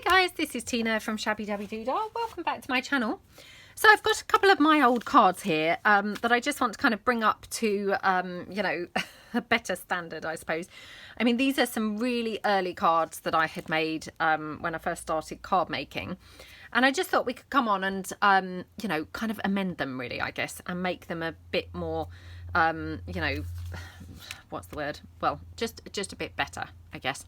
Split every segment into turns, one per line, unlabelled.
Hi guys, this is Tina from Shabbydabbydoodah. Welcome back to my channel. So I've got a couple of my old cards here that I just want to kind of bring up to, you know, a better standard, I suppose. I mean, these are some really early cards that I had made when I first started card making. And I just thought we could come on and, you know, kind of amend them really, I guess, and make them a bit more, you know, what's the word? Well, just a bit better, I guess.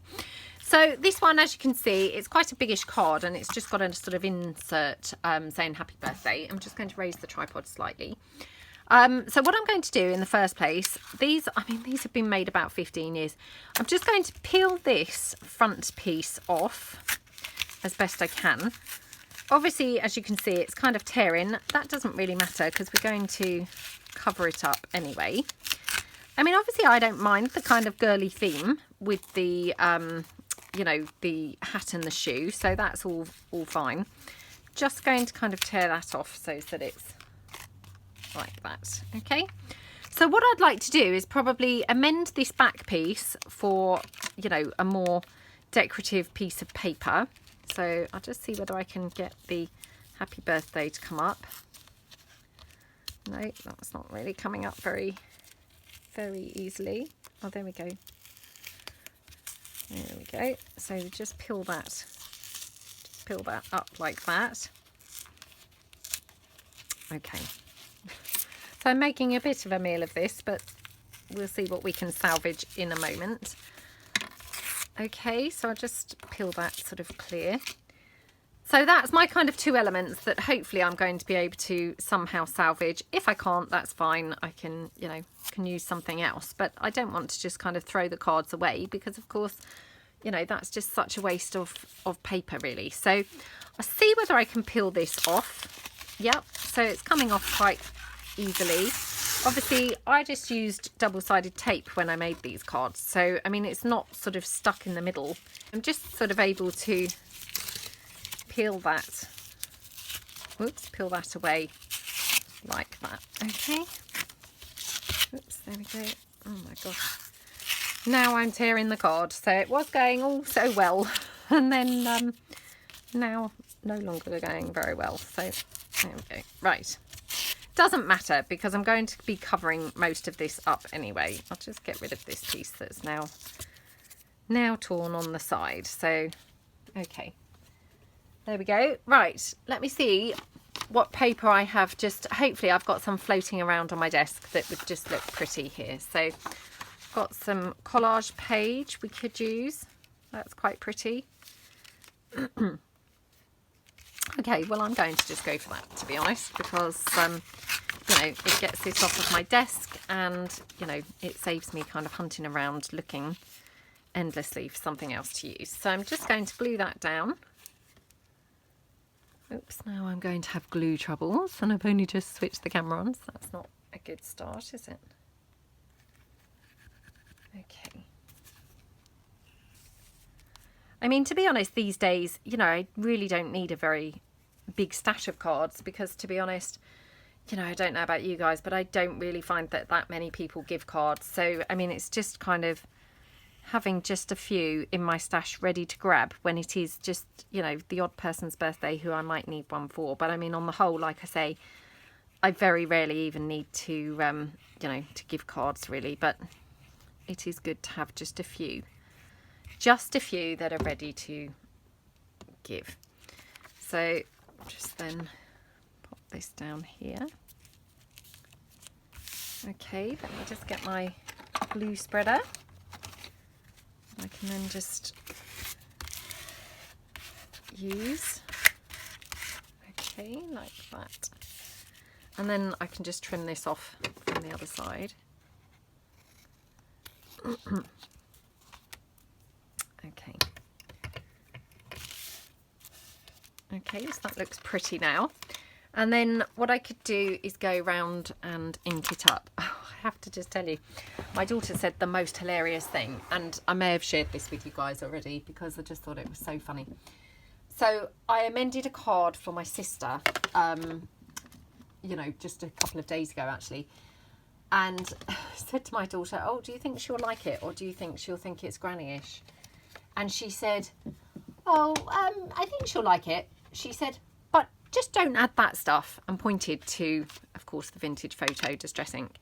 So this one, as you can see, it's quite a biggish card and it's just got a sort of insert saying happy birthday. I'm just going to raise the tripod slightly. So what I'm going to do in the first place, these have been made about 15 years. I'm just going to peel this front piece off as best I can. Obviously, as you can see, it's kind of tearing. That doesn't really matter because we're going to cover it up anyway. I mean, obviously, I don't mind the kind of girly theme with the, you know, the hat and the shoe. So that's all fine. Just going to kind of tear that off so that it's like that. Okay. So what I'd like to do is probably amend this back piece for, you know, a more decorative piece of paper. So I'll just see whether I can get the happy birthday to come up. No, that's not really coming up very easily. Oh, there we go. There we go. So just peel that up like that. Okay. So I'm making a bit of a meal of this, but we'll see what we can salvage in a moment. Okay, so I'll just peel that sort of clear. So that's my kind of two elements that hopefully I'm going to be able to somehow salvage. If I can't, that's fine. I can, you know, can use something else. But I don't want to just kind of throw the cards away because, of course, you know, that's just such a waste of paper, really. So I'll see whether I can peel this off. Yep, so it's coming off quite easily. Obviously, I just used double-sided tape when I made these cards. So, I mean, it's not sort of stuck in the middle. I'm just sort of able to peel that, whoops, peel that away like that. Okay. Oops, there we go. Oh my gosh. Now I'm tearing the card. So it was going all so well. And then now no longer going very well. So there we go. Right. Doesn't matter because I'm going to be covering most of this up anyway. I'll just get rid of this piece that's now torn on the side. So, okay. There we go. Right, let me see what paper I have. Just hopefully I've got some floating around on my desk that would just look pretty here. So got some collage page we could use. That's quite pretty. Okay, well, I'm going to just go for that, to be honest, because, you know, it gets this off of my desk and, you know, it saves me kind of hunting around looking endlessly for something else to use. So I'm just going to glue that down. Oops, now I'm going to have glue troubles and I've only just switched the camera on, so that's not a good start, is it? Okay. I mean, to be honest, these days, you know, I really don't need a very big stash of cards because, to be honest, you know, I don't know about you guys, but I don't really find that many people give cards. So, I mean, it's just kind of having just a few in my stash ready to grab when it is just, you know, the odd person's birthday who I might need one for. But I mean, on the whole, like I say, I very rarely even need to, you know, to give cards really, but it is good to have just a few that are ready to give. So just then pop this down here. Okay, let me just get my glue spreader. I can then just use, okay, like that. And then I can just trim this off from the other side. Okay. Okay, so that looks pretty now. And then what I could do is go round and ink it up. Oh, I have to just tell you, my daughter said the most hilarious thing, and I may have shared this with you guys already because I just thought it was so funny. So I amended a card for my sister, you know, just a couple of days ago actually, and said to my daughter, oh, do you think she'll like it, or do you think she'll think it's granny-ish? And she said, oh, I think she'll like it. She said, but just don't add that stuff, and pointed to, of course, the vintage photo distress ink.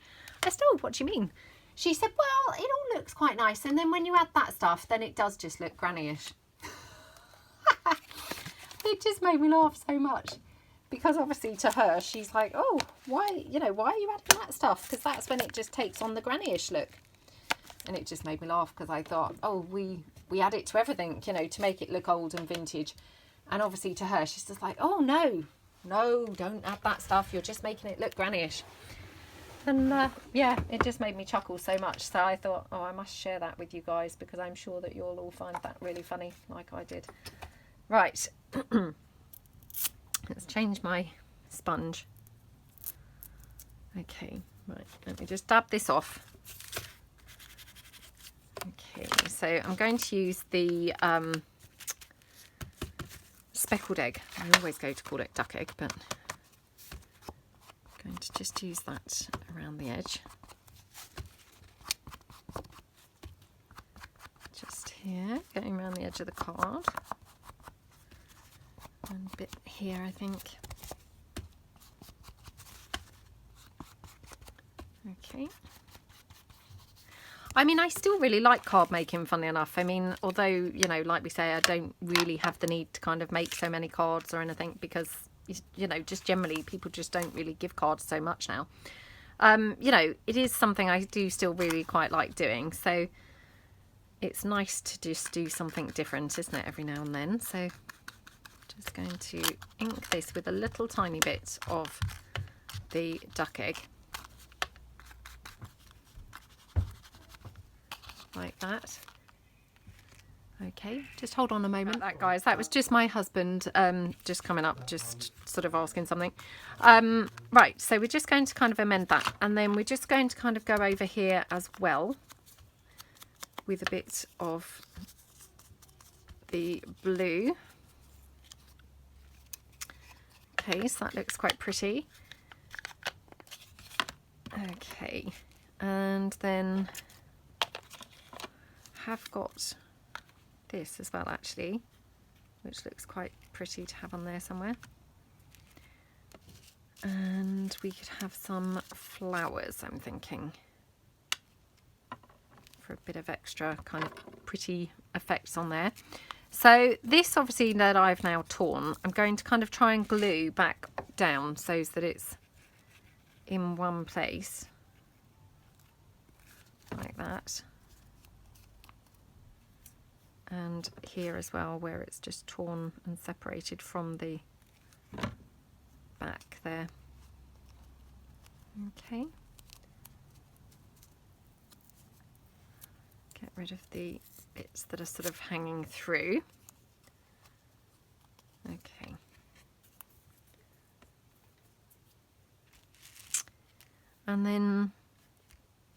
I said, oh, what do you mean? She said, well, it all looks quite nice, and then when you add that stuff, then it does just look granny-ish. It just made me laugh so much, because obviously to her, she's like, oh, why, you know, why are you adding that stuff? Because that's when it just takes on the granny-ish look. And it just made me laugh, because I thought, oh, we add it to everything, you know, to make it look old and vintage. And obviously to her, she's just like, oh, no, don't add that stuff. You're just making it look granny-ish. And yeah, it just made me chuckle so much. So I thought, oh, I must share that with you guys, because I'm sure that you'll all find that really funny, like I did. Right. Let's change my sponge. Okay, right. Let me just dab this off. Okay, so I'm going to use the speckled egg. I always go to call it duck egg, but I'm going to just use that around the edge. Just here, going around the edge of the card. And a bit here, I think. Okay. I mean, I still really like card making, funny enough. I mean, although, you know, like we say, I don't really have the need to kind of make so many cards or anything, because, you know, just generally people just don't really give cards so much now. You know, it is something I do still really quite like doing. So it's nice to just do something different, isn't it, every now and then. So just going to ink this with a little tiny bit of the duck egg. Like that. Okay, just hold on a moment. That, guys, that was just my husband just coming up, just sort of asking something. Right, so we're just going to kind of amend that, and then we're just going to kind of go over here as well with a bit of the blue. Okay, so that looks quite pretty. Okay, and then have got this as well, actually, which looks quite pretty to have on there somewhere. And we could have some flowers, I'm thinking, for a bit of extra kind of pretty effects on there. So this, obviously, that I've now torn, I'm going to kind of try and glue back down so that it's in one place, like that. And here as well, where it's just torn and separated from the back there. Okay. Get rid of the bits that are sort of hanging through. Okay. And then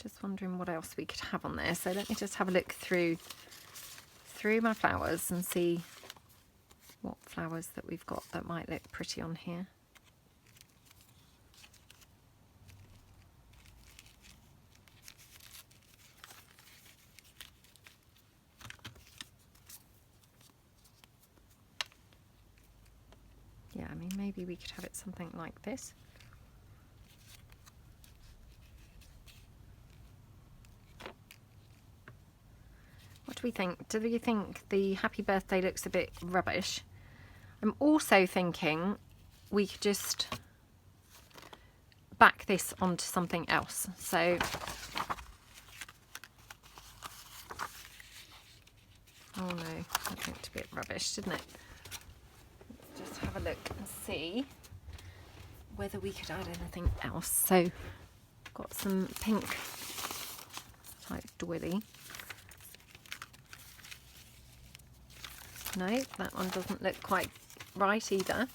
just wondering what else we could have on there. So let me just have a look through my flowers and see what flowers that we've got that might look pretty on here. Yeah, I mean, maybe we could have it something like this. What do we think? Do we think the happy birthday looks a bit rubbish? I'm also thinking we could just back this onto something else. So, oh no, that looked a bit rubbish, didn't it? Let's just have a look and see whether we could add anything else. So, got some pink type doily. No, that one doesn't look quite right either.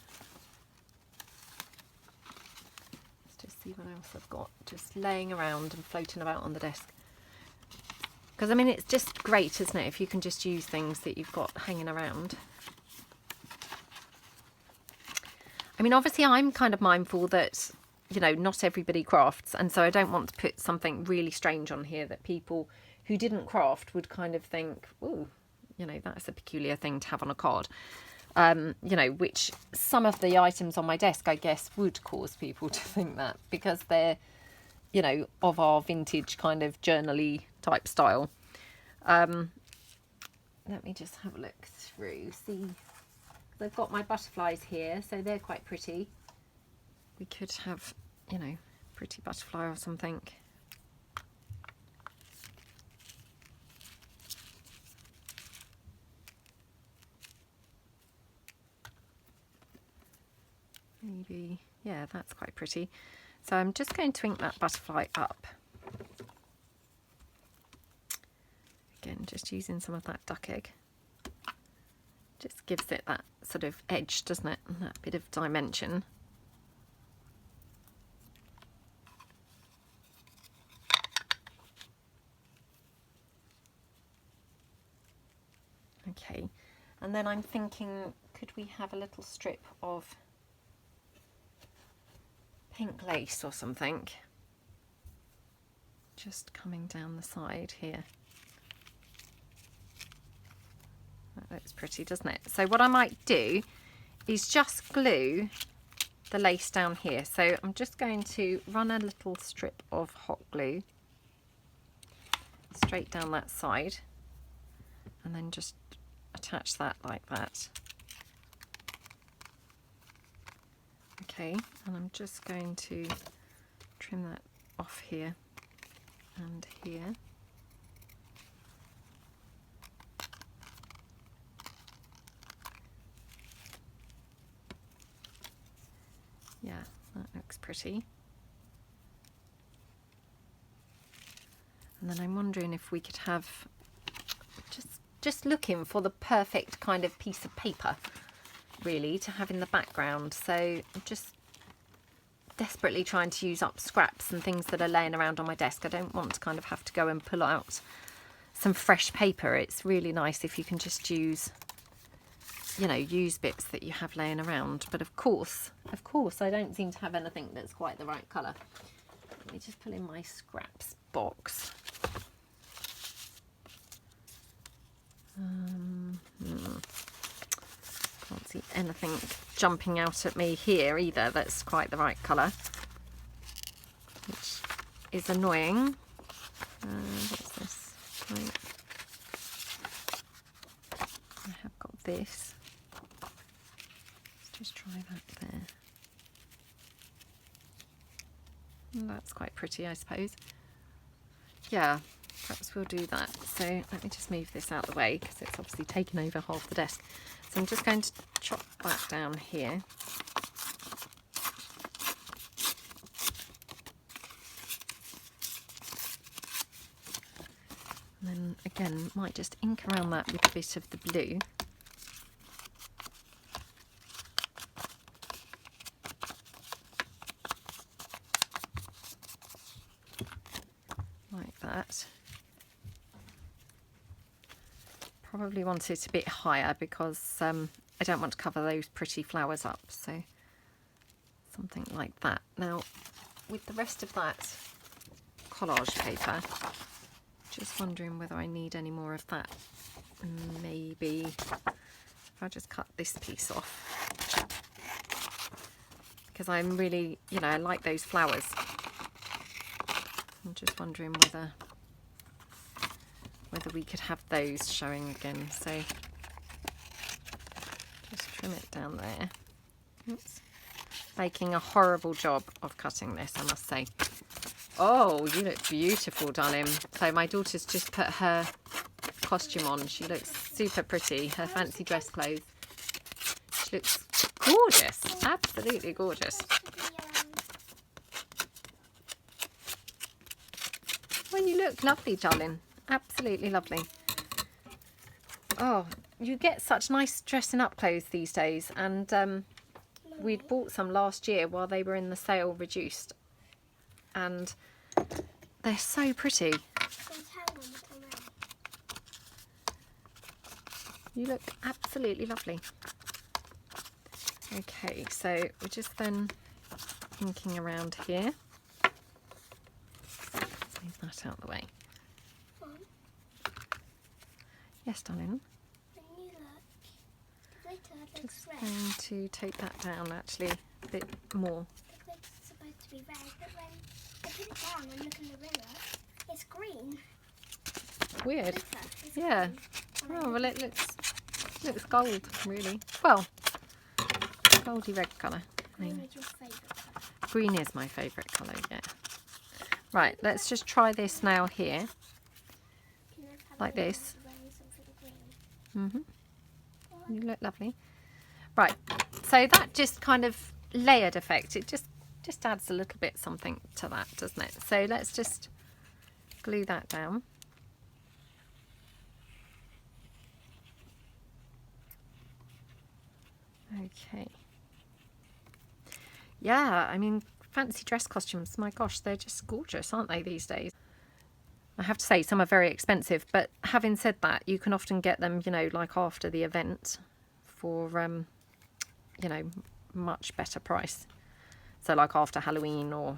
Let's just see what else I've got just laying around and floating about on the desk. Because, I mean, it's just great, isn't it, if you can just use things that you've got hanging around. I mean, obviously, I'm kind of mindful that, you know, not everybody crafts. And so I don't want to put something really strange on here that people who didn't craft would kind of think, ooh, you know, that's a peculiar thing to have on a card. You know, which some of the items on my desk, I guess, would cause people to think that, because they're, you know, of our vintage kind of journal-y type style. Let me just have a look through, see, I've got my butterflies here, so they're quite pretty. We could have, you know, pretty butterfly or something. Maybe, yeah, that's quite pretty. So I'm just going to ink that butterfly up. Again, just using some of that duck egg. Just gives it that sort of edge, doesn't it? And that bit of dimension. Okay, and then I'm thinking, could we have a little strip of pink lace or something just coming down the side here? That looks pretty, doesn't it? So what I might do is just glue the lace down here. So I'm just going to run a little strip of hot glue straight down that side, and then just attach that like that. Okay, and I'm just going to trim that off here and here. Yeah, that looks pretty. And then I'm wondering if we could have, just looking for the perfect kind of piece of paper, really, to have in the background. So I'm just desperately trying to use up scraps and things that are laying around on my desk. I don't want to kind of have to go and pull out some fresh paper. It's really nice if you can just use, you know, use bits that you have laying around. But of course, I don't seem to have anything that's quite the right colour. Let me just pull in my scraps box. Can't see anything jumping out at me here either that's quite the right colour, which is annoying. What's this? Right. I have got this. Let's just try that there. And that's quite pretty, I suppose. Yeah, perhaps we'll do that. So let me just move this out of the way, because it's obviously taken over half the desk. So I'm just going to chop that down here. And then again, might just ink around that with a bit of the blue. Like that. Probably want it a bit higher because I don't want to cover those pretty flowers up, so something like that. Now with the rest of that collage paper, just wondering whether I need any more of that. Maybe if I just cut this piece off, because I'm really, you know, I like those flowers. I'm just wondering whether we could have those showing again. So just trim it down there. Oops. Making a horrible job of cutting this, I must say. Oh, you look beautiful, darling. So my daughter's just put her costume on. She looks super pretty, her fancy dress clothes. She looks gorgeous, absolutely gorgeous. Well, you look lovely, darling. Absolutely lovely. Oh, you get such nice dressing up clothes these days, and we'd bought some last year while they were in the sale reduced, and they're so pretty. You look absolutely lovely. Okay, so we're just then inking around here. Move that out of the way. Yes, darling. Just going to take that down actually a bit more.
The glitter's supposed to be red, but when I put it down and look in the mirror, it's green.
Weird.
It's
Yeah.
green.
Oh well, it looks gold really. Well, goldy red colour.
Green is your favourite colour.
Green is my favourite colour, yeah. Right, let's just try this now here. Like this. You look lovely. Right, so that just kind of layered effect. It just adds a little bit something to that, doesn't it? So let's just glue that down. Okay. Yeah, I mean, fancy dress costumes, my gosh, they're just gorgeous, aren't they, these days? I have to say, some are very expensive, but having said that, you can often get them, you know, like after the event for, you know, much better price. So like after Halloween or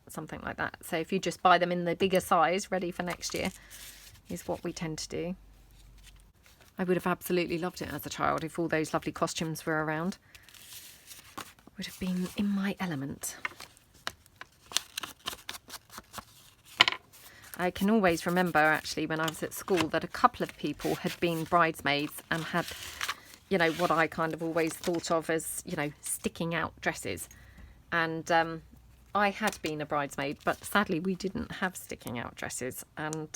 something like that. So if you just buy them in the bigger size, ready for next year, is what we tend to do. I would have absolutely loved it as a child if all those lovely costumes were around. I would have been in my element. I can always remember actually when I was at school that a couple of people had been bridesmaids and had, you know, what I kind of always thought of as, you know, sticking out dresses. And I had been a bridesmaid, but sadly we didn't have sticking out dresses. And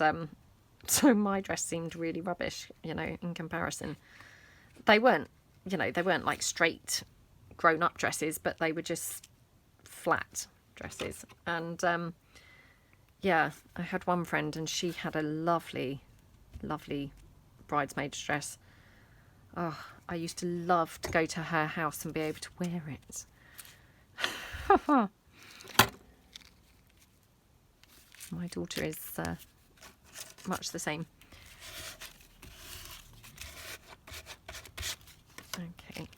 so my dress seemed really rubbish, you know, in comparison. They weren't, you know, they weren't like straight grown-up dresses, but they were just flat dresses. And yeah, I had one friend and she had a lovely, lovely bridesmaid's dress. Oh, I used to love to go to her house and be able to wear it. My daughter is much the same. Okay.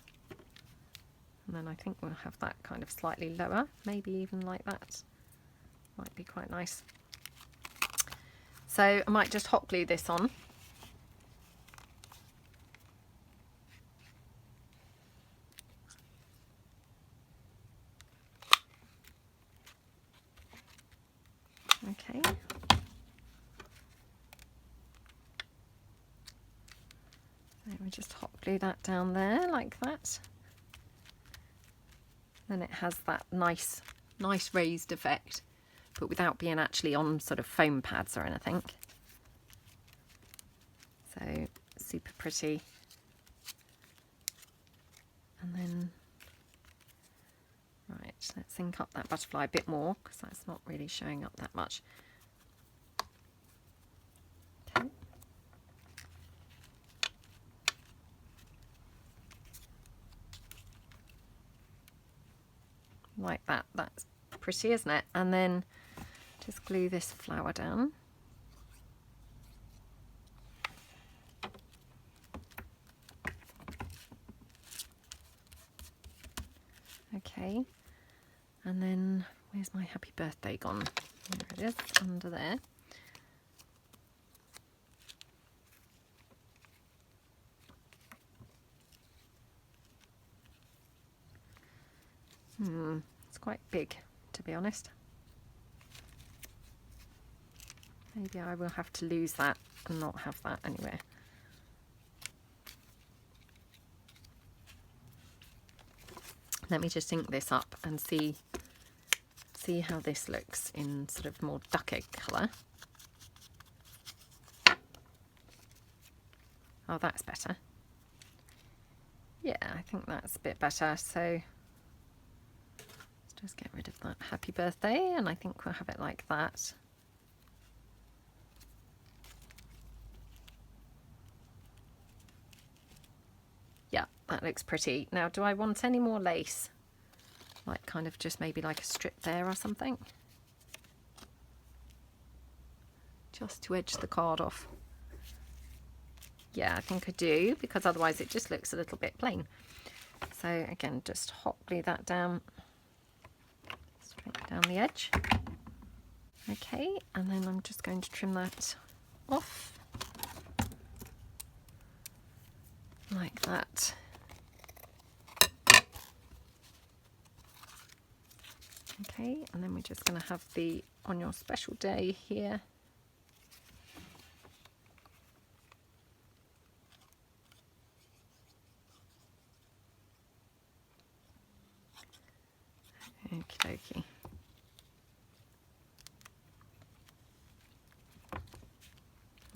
And then I think we'll have that kind of slightly lower, maybe even like that. Might be quite nice. So I might just hot glue this on. Okay. So we just hot glue that down there like that. Then it has that nice raised effect, but without being actually on sort of foam pads or anything. So super pretty. And then, right, let's ink up that butterfly a bit more because that's not really showing up that much. Okay. Like that, that's pretty, isn't it? And then just glue this flower down. Okay, and then where's my happy birthday gone? There it is, under there. It's quite big, to be honest. Maybe I will have to lose that and not have that anywhere. Let me just ink this up and see how this looks in sort of more duck egg colour. Oh, that's better. Yeah, I think that's a bit better. So let's just get rid of that happy birthday, and I think we'll have it like that. Yeah, that looks pretty. Now, do I want any more lace? Like kind of just maybe like a strip there or something? Just to edge the card off. Yeah, I think I do, because otherwise it just looks a little bit plain. So again, just hot glue that down, straight down the edge. Okay, and then I'm just going to trim that off. Like that. Okay, and then we're just going to have the on your special day here. Okie dokie.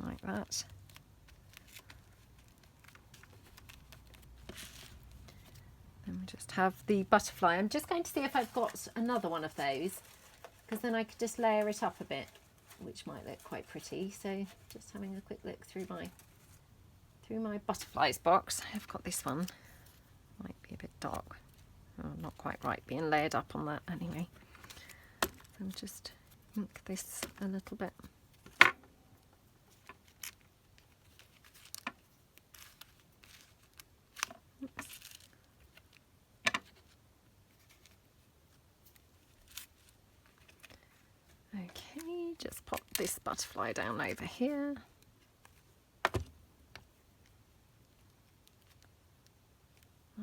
Like that. Then we just have the butterfly. I'm just going to see if I've got another one of those, because then I could just layer it up a bit, which might look quite pretty. So just having a quick look through my butterflies box. I've got this one. Might be a bit dark. Oh, not quite right being layered up on that anyway. So I'll just ink this a little bit. Oops. Okay, just pop this butterfly down over here.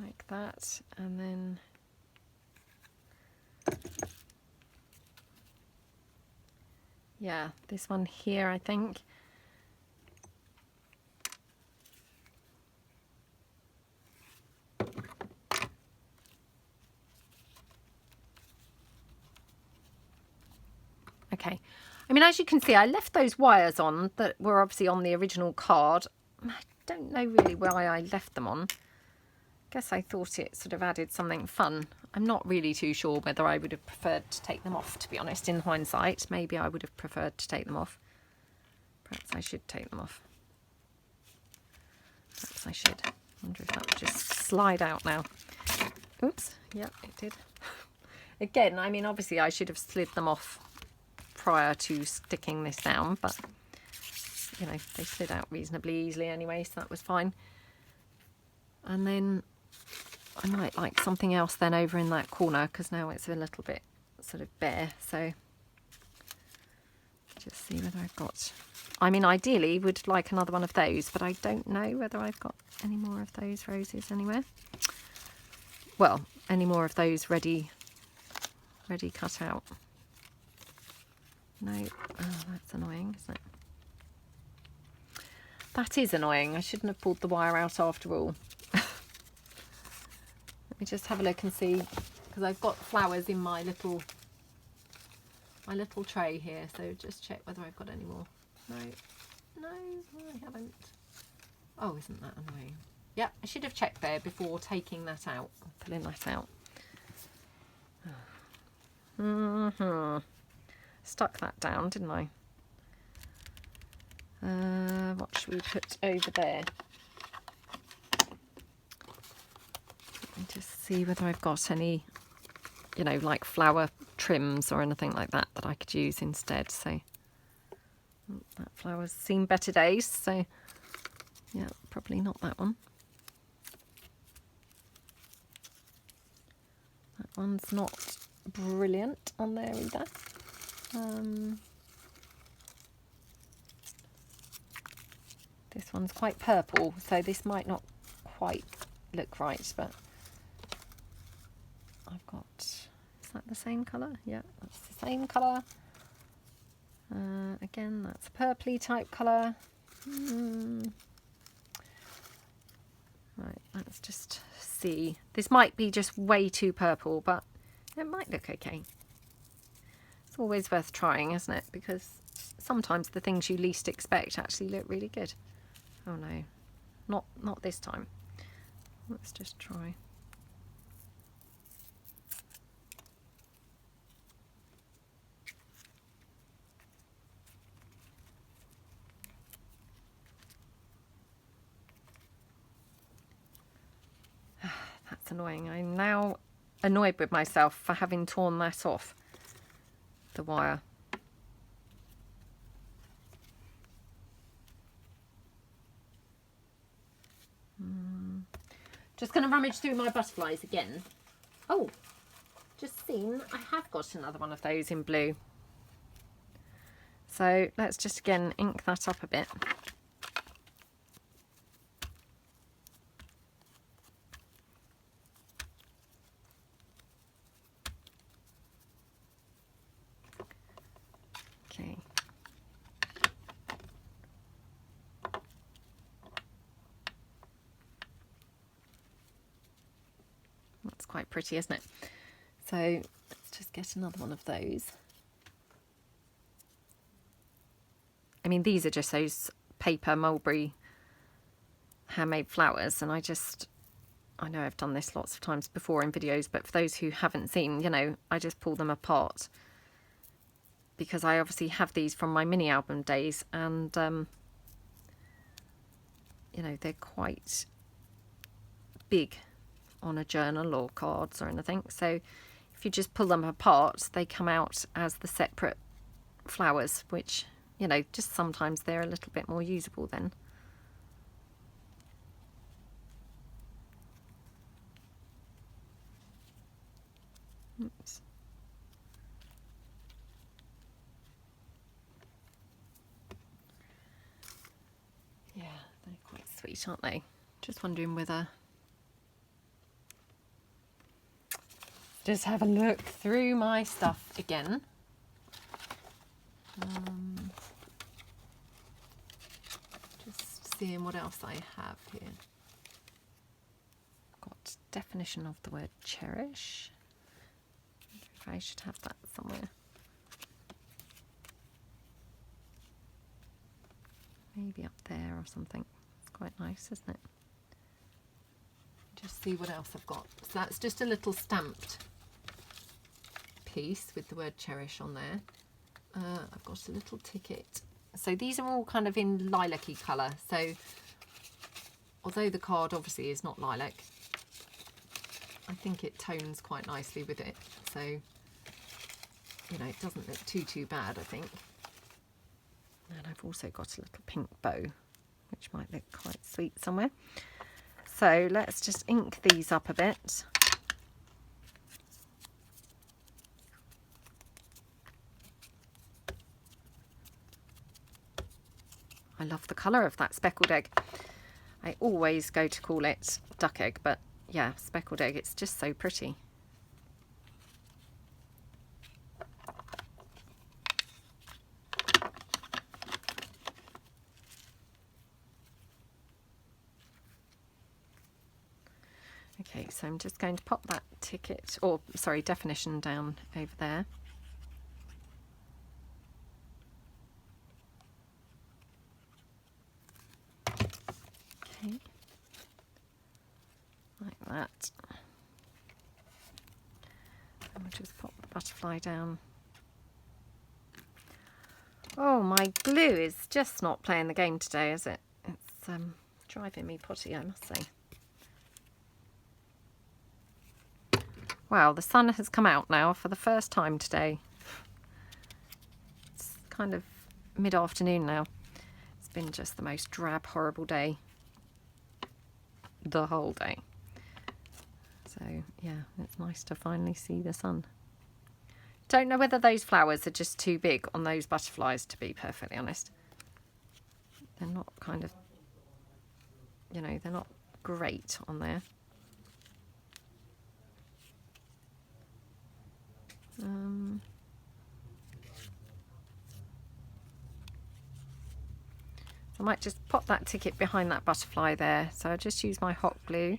Like that, and then yeah, this one here, I think. Okay, I mean, as you can see, I left those wires on that were obviously on the original card. I don't know really why I left them on. Guess I thought it sort of added something fun. I'm not really too sure whether I would have preferred to take them off, to be honest. In hindsight, maybe I would have preferred to take them off. Perhaps I should take them off. Perhaps I should. I wonder if that would just slide out now. Oops, yeah, it did. Again, I mean, obviously I should have slid them off prior to sticking this down, but you know, they slid out reasonably easily anyway, so that was fine. And then I might like something else then over in that corner, because now it's a little bit sort of bare. So just see whether I've got, I mean, ideally would like another one of those, but I don't know whether I've got any more of those roses anywhere. Well, any more of those ready cut out. No, oh, that's annoying, isn't it? That is annoying. I shouldn't have pulled the wire out after all. Let me just have a look and see, because I've got flowers in my little tray here, so just check whether I've got any more. No, I haven't. Oh, isn't that annoying? Yeah, I should have checked there before taking that out, pulling that out. Stuck that down, didn't I? What should we put over there? Let me just see whether I've got any, you know, like flower trims or anything like that that I could use instead. So that flower's seen better days, so yeah, probably not that one. That one's not brilliant on there either. This one's quite purple, so this might not quite look right, but I've got, is that the same colour? Yeah, that's the same colour. Again, that's a purpley type colour. Right, let's just see. This might be just way too purple, but it might look okay. It's always worth trying, isn't it? Because sometimes the things you least expect actually look really good. Oh no, not this time. Let's just try. That's annoying. I'm now annoyed with myself for having torn that off, the wire. Just going to rummage through my butterflies again. Oh, just seen, I have got another one of those in blue. So let's just again ink that up a bit. It's quite pretty, isn't it? So let's just get another one of those. I mean, these are just those paper mulberry handmade flowers, and I know I've done this lots of times before in videos, but for those who haven't seen, you know, I just pull them apart because I obviously have these from my mini album days, and you know, they're quite big on a journal or cards or anything. So if you just pull them apart, they come out as the separate flowers, which, you know, just sometimes they're a little bit more usable then. Oops. Yeah, they're quite sweet, aren't they? Just wondering whether... Just have a look through my stuff again. Just seeing what else I have here. Got definition of the word cherish. I should have that somewhere. Maybe up there or something. It's quite nice, isn't it? Just see what else I've got. So that's just a little stamped piece with the word cherish on there. I've got a little ticket. So these are all kind of in lilac-y colour. So although the card obviously is not lilac, I think it tones quite nicely with it. So, you know, it doesn't look too bad, I think. And I've also got a little pink bow, which might look quite sweet somewhere. So let's just ink these up a bit. I love the colour of that speckled egg. I always go to call it duck egg, but yeah, speckled egg, it's just so pretty. Okay, so I'm just going to pop that ticket, or sorry, definition down over there. Okay, like that. And we'll just pop the butterfly down. Oh, my glue is just not playing the game today, is it? It's driving me potty, I must say. Wow, the sun has come out now for the first time today. It's kind of mid-afternoon now. It's been just the most drab, horrible day. The whole day. So, yeah, it's nice to finally see the sun. Don't know whether those flowers are just too big on those butterflies, to be perfectly honest. They're not kind of, you know, they're not great on there. I might just pop that ticket behind that butterfly there. So I'll just use my hot glue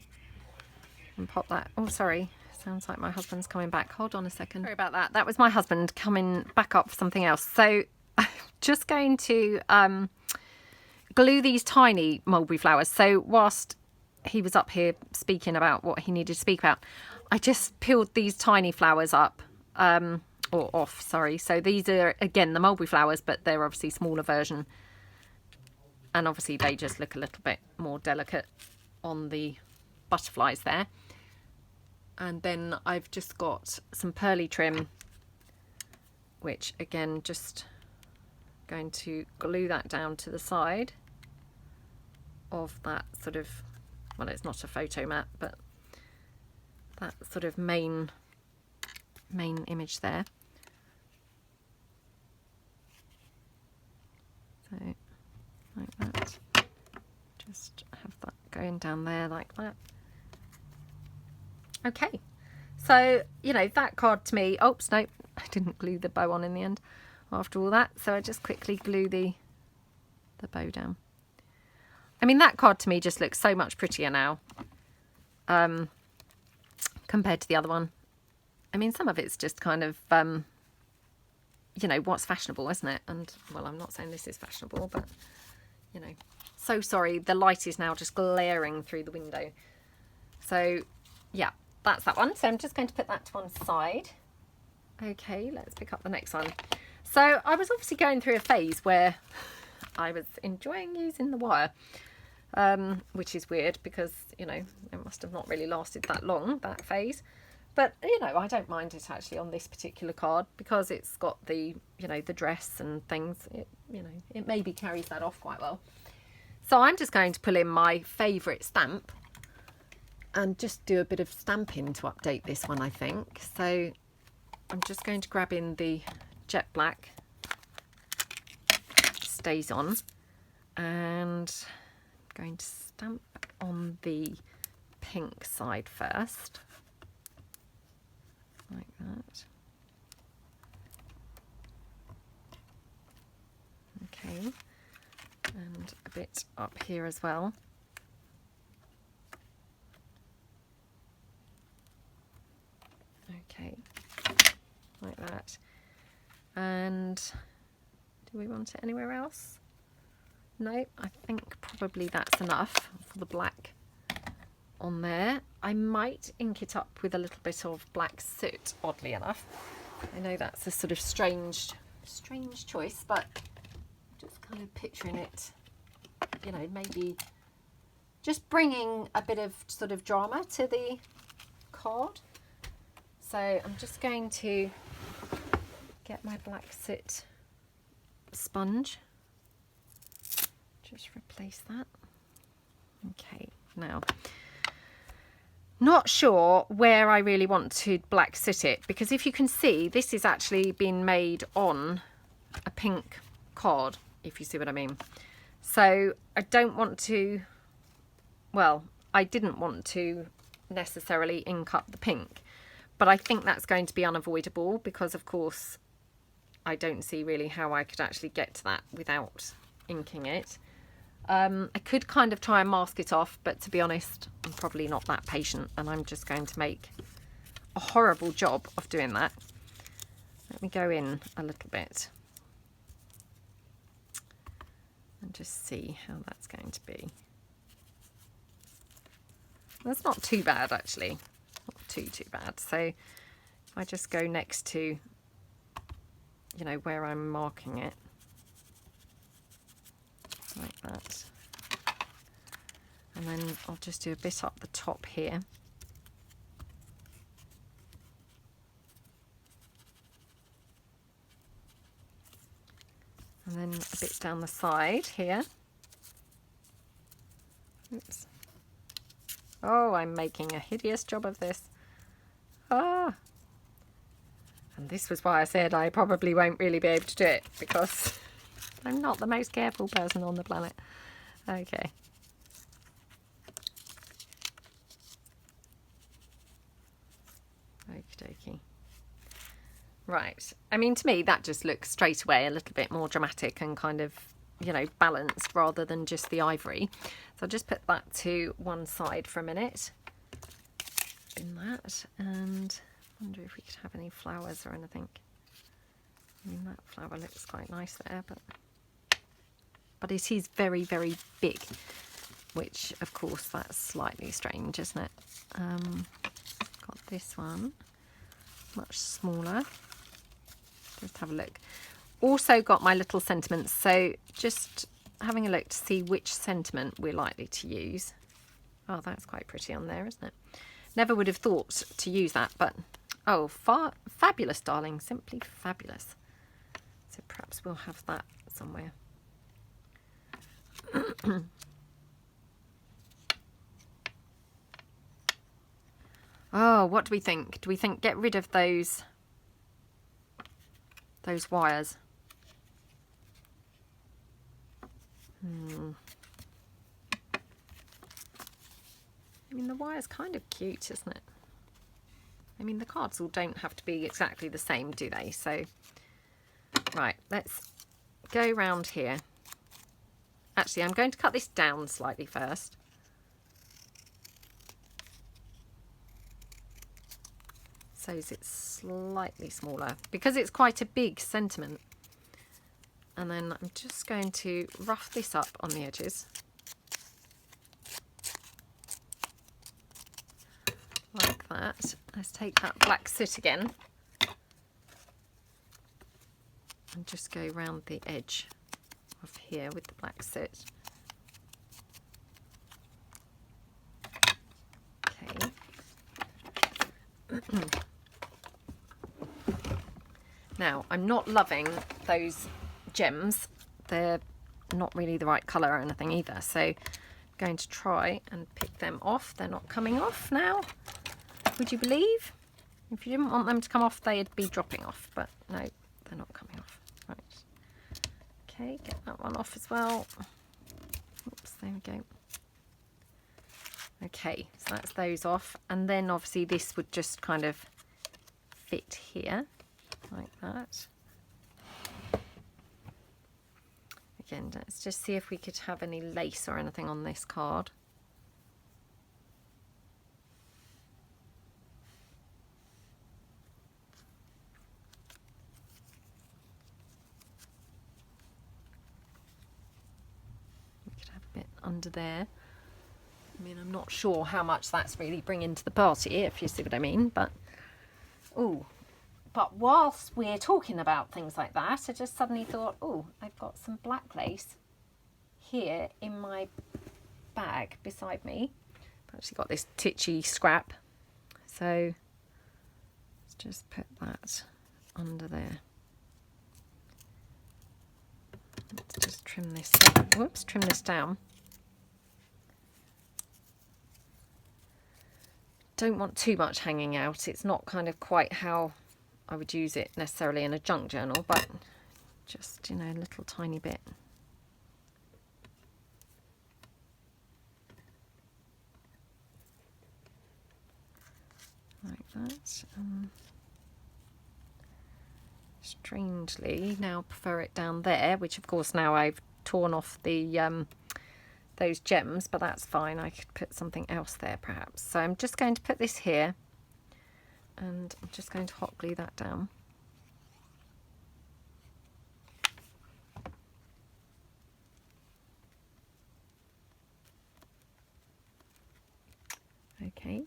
and pop that. Oh, sorry. Sounds like my husband's coming back. Hold on a second. Sorry about that. That was my husband coming back up for something else. So I'm just going to glue these tiny mulberry flowers. So whilst he was up here speaking about what he needed to speak about, I just peeled these tiny flowers up. Or off, sorry. So these are, again, the mulberry flowers, but they're obviously smaller version. And obviously they just look a little bit more delicate on the butterflies there. And then I've just got some pearly trim, which again, just going to glue that down to the side of that sort of, well, it's not a photo mat, but that sort of main image there. So like that, just have that going down there like that. Okay, so you know, that card to me, oops, no, I didn't glue the bow on in the end after all that, so I just quickly glue the bow down. I mean, that card to me just looks so much prettier now, compared to the other one. I mean, some of it's just kind of, you know, what's fashionable, isn't it? And, well, I'm not saying this is fashionable, but, you know. So sorry, the light is now just glaring through the window. So, yeah, that's that one. So I'm just going to put that to one side. Okay, let's pick up the next one. So I was obviously going through a phase where I was enjoying using the wire, which is weird because, you know, it must have not really lasted that long, that phase. But, you know, I don't mind it actually on this particular card because it's got the, you know, the dress and things. It, you know, it maybe carries that off quite well. So I'm just going to pull in my favourite stamp and just do a bit of stamping to update this one, I think. So I'm just going to grab in the jet black, stays on, and I'm going to stamp on the pink side first. Like that. Okay, and a bit up here as well. Okay, like that. And do we want it anywhere else? No, I think probably that's enough for the black on there. I might ink it up with a little bit of black soot, oddly enough. I know that's a sort of strange choice, but just kind of picturing it, you know, maybe just bringing a bit of sort of drama to the card. So I'm just going to get my black soot sponge, just replace that. Okay, now not sure where I really want to black soot it, because if you can see, this is actually been made on a pink card, if you see what I mean. So I don't want to, well, I didn't want to necessarily ink up the pink, but I think that's going to be unavoidable because, of course, I don't see really how I could actually get to that without inking it. I could kind of try and mask it off, but to be honest, I'm probably not that patient, and I'm just going to make a horrible job of doing that. Let me go in a little bit and just see how that's going to be. That's not too bad, actually. Not too bad. So if I just go next to, you know, where I'm marking it, like that, and then I'll just do a bit up the top here, and then a bit down the side here. Oops. Oh, I'm making a hideous job of this. Ah, and this was why I said I probably won't really be able to do it, because I'm not the most careful person on the planet. Okay. Okie dokie. Right. I mean, to me, that just looks straight away a little bit more dramatic and kind of, you know, balanced rather than just the ivory. So I'll just put that to one side for a minute. In that. And I wonder if we could have any flowers or anything. I mean, that flower looks quite nice there, but it is very, very big, which of course that's slightly strange, isn't it? Got this one, much smaller. Just have a look. Also got my little sentiments, so just having a look to see which sentiment we're likely to use. Oh, that's quite pretty on there, isn't it? Never would have thought to use that, but oh, fabulous, darling, simply fabulous. So perhaps we'll have that somewhere. Oh, what do we think? Do we think get rid of those wires? I mean, the wire's kind of cute, isn't it? I mean, the cards all don't have to be exactly the same, do they? So, right, let's go round here. Actually, I'm going to cut this down slightly first. so it's slightly smaller because it's quite a big sentiment. And then I'm just going to rough this up on the edges. Like that. Let's take that black soot again. And just go round the edge of here with the black soot. Okay. Now, I'm not loving those gems. They're not really the right colour or anything either. So I'm going to try and pick them off. They're not coming off now. Would you believe? If you didn't want them to come off, they'd be dropping off. But no, they're not coming off. Right. Okay, get that one off as well. Oops, there we go. Okay, so that's those off. And then obviously this would just kind of fit here, like that. Again, let's just see if we could have any lace or anything on this card. We could have a bit under there. I mean, I'm not sure how much that's really bringing to the party, if you see what I mean, but... Ooh. But whilst we're talking about things like that, I just suddenly thought, oh, I've got some black lace here in my bag beside me. I've actually got this titchy scrap. So let's just put that under there. Let's just trim this down. Whoops, trim this down. Don't want too much hanging out. It's not kind of quite how I would use it necessarily in a junk journal, but just, you know, a little tiny bit. Like that. Strangely, now prefer it down there, which of course now I've torn off the those gems, but that's fine. I could put something else there perhaps. So I'm just going to put this here. And I'm just going to hot glue that down. Okay.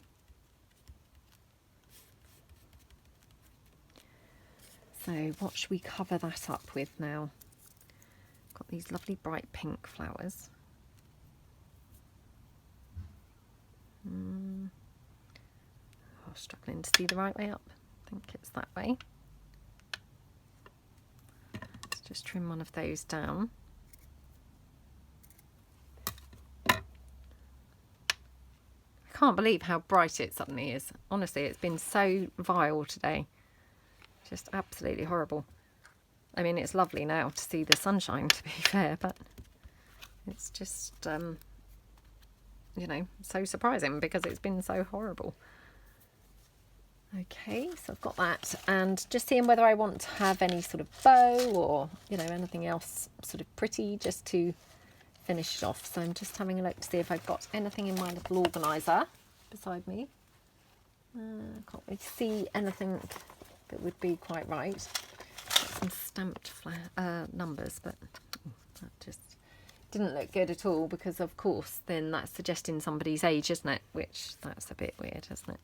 So what should we cover that up with now? Got these lovely bright pink flowers. Oh, struggling to see the right way up. I think it's that way. Let's just trim one of those down. I can't believe how bright it suddenly is. Honestly, it's been so vile today. Just absolutely horrible. I mean, it's lovely now to see the sunshine, to be fair, but it's just, you know, so surprising because it's been so horrible. Okay, so I've got that, and just seeing whether I want to have any sort of bow or, you know, anything else sort of pretty just to finish it off. So I'm just having a look to see if I've got anything in my little organiser beside me. I can't really see anything that would be quite right. Got some stamped numbers, but that just didn't look good at all because, of course, then that's suggesting somebody's age, isn't it? Which, that's a bit weird, isn't it?